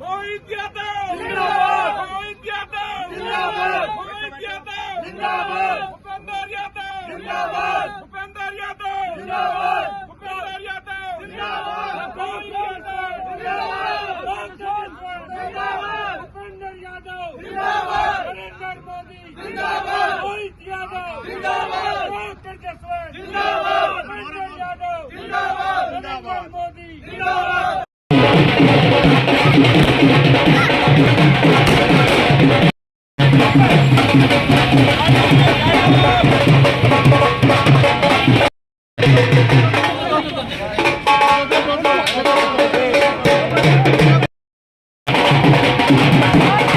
मोहित यादव जिंदाबाद, मोहित यादव जिंदाबाद, मोहित यादव जिंदाबाद, भूपेंद्र यादव जिंदाबाद, भूपेंद्र यादव जिंदाबाद, भूपेंद्र यादव जिंदाबाद, मोहित यादव जिंदाबाद, भूपेंद्र यादव जिंदाबाद, नरेंद्र मोदी जिंदाबाद, मोहित यादव जिंदाबाद, तेजस्वी जिंदाबाद, भूपेंद्र यादव जिंदाबाद, नरेंद्र मोदी जिंदाबाद। Thank you.